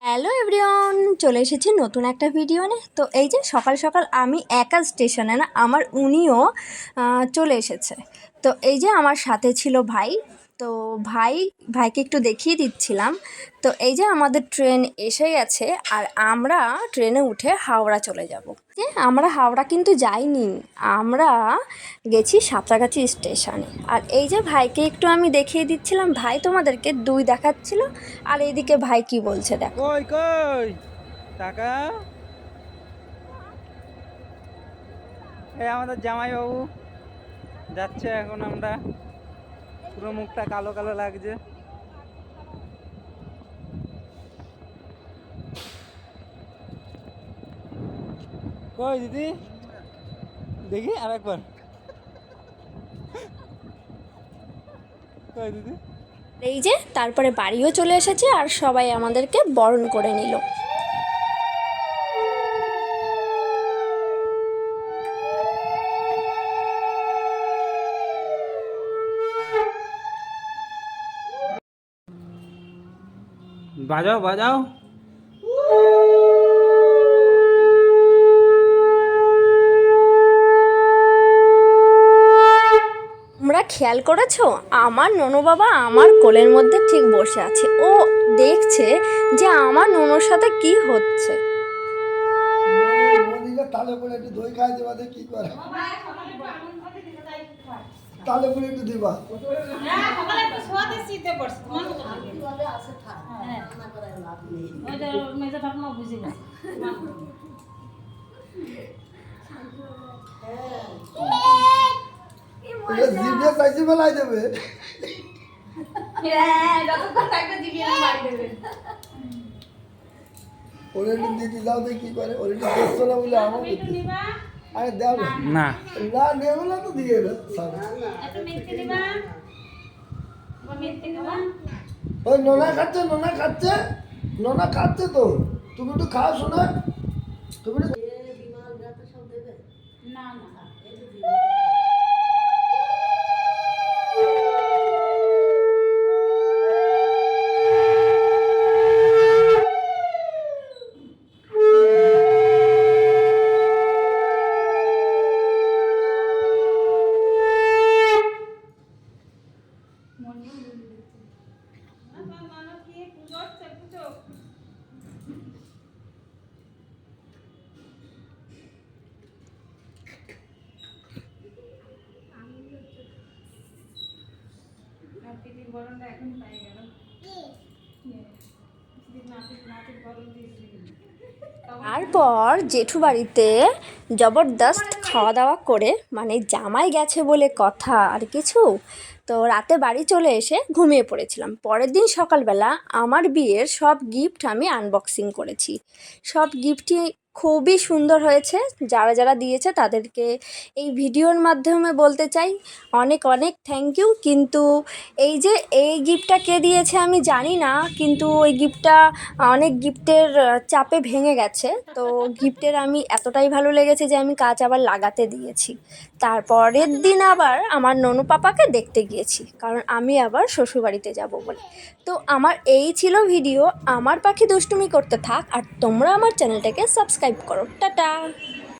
Hello everyone, চলে এসেছি নতুন একটা ভিডিও নিয়ে। তো এই যে সকাল সকাল আমি একা স্টেশনে না, আমার উনিও চলে এসেছে। তো এই যে আমার সাথে ছিল ভাই। তো ভাইকে একটু দেখিয়ে দিচ্ছিলাম। তো এই যে আমাদের ট্রেন এসে গেছে, আর আমরা ট্রেনে উঠে হাওড়া চলে যাব। যে আমরা হাওড়া কিন্তু যাইনি, আমরা গেছি সাঁতরাগাছি স্টেশনে। আর এই যে ভাইকে একটু আমি দেখিয়ে দিচ্ছিলাম, ভাই তোমাদেরকে দুই দেখাচ্ছিল। আর এইদিকে ভাই কি বলছে দেখো। কই কই টাকা এই আমাদের জামাইবাবু যাচ্ছে। এখন আমরা পুরো মুখটা কালো কালো লাগছে। কই দিদি দেখি আরেকবার। কই দিদি? এই যে তারপরে বাড়িও চলে এসেছে, আর সবাই আমাদেরকে বরণ করে নিল। বাজাও বাজাও। তোমরা খেয়াল করেছো, আমার ননু বাবা আমার কোলের মধ্যে ঠিক বসে আছে। ও দেখছে যে আমার ননুর সাথে কি হচ্ছে। তালে পরে একটু দই খাই দেবা, কি করে তালে পরে একটু দিবা। জিভে চাইছি বেলাই দেবে। ওরে একটু দিতে যাও, কি করে ওরে একটু দেখছো না বলে আমার আরে দেও না না না নেবো না তো দিয়ে না। ওই নোনা খাচ্ছে নোনা খাচ্ছে তো, তুমি একটু খাও শোনা, তুমি একটু তারপর জেঠু বাড়িতে জবরদস্ত খাওয়া দাওয়া করে, মানে জামাই গেছে বলে কথা আর কিছু। তো রাতে বাড়ি চলে এসে ঘুমিয়ে পড়েছিলাম। পরের দিন সকালবেলা আমার বিয়ের সব গিফট আমি আনবক্সিং করেছি। সব গিফটই খুবই সুন্দর হয়েছে। যারা যারা দিয়েছে তাদেরকে এই ভিডিওর মাধ্যমে বলতে চাই অনেক অনেক থ্যাংক ইউ। কিন্তু এই গিফটটা কে দিয়েছে আমি জানি না, কিন্তু ওই গিফটটা অনেক গিফটের চাপে ভেঙে গেছে। তো গিফটের আমি এতটাই ভালো লেগেছে যে আমি কাজ আবার লাগাতে দিয়েছি। তারপরের দিন আবার আমার ননু পাপাকে দেখতে গিয়েছি, কারণ আমি আবার শ্বশুরবাড়িতে যাব বলে। তো আমার এই ছিল ভিডিও। আমার পাখি দুষ্টুমি করতে থাক, আর তোমরা আমার চ্যানেলটাকে সাবস্ক্রাইব করো। টাটা।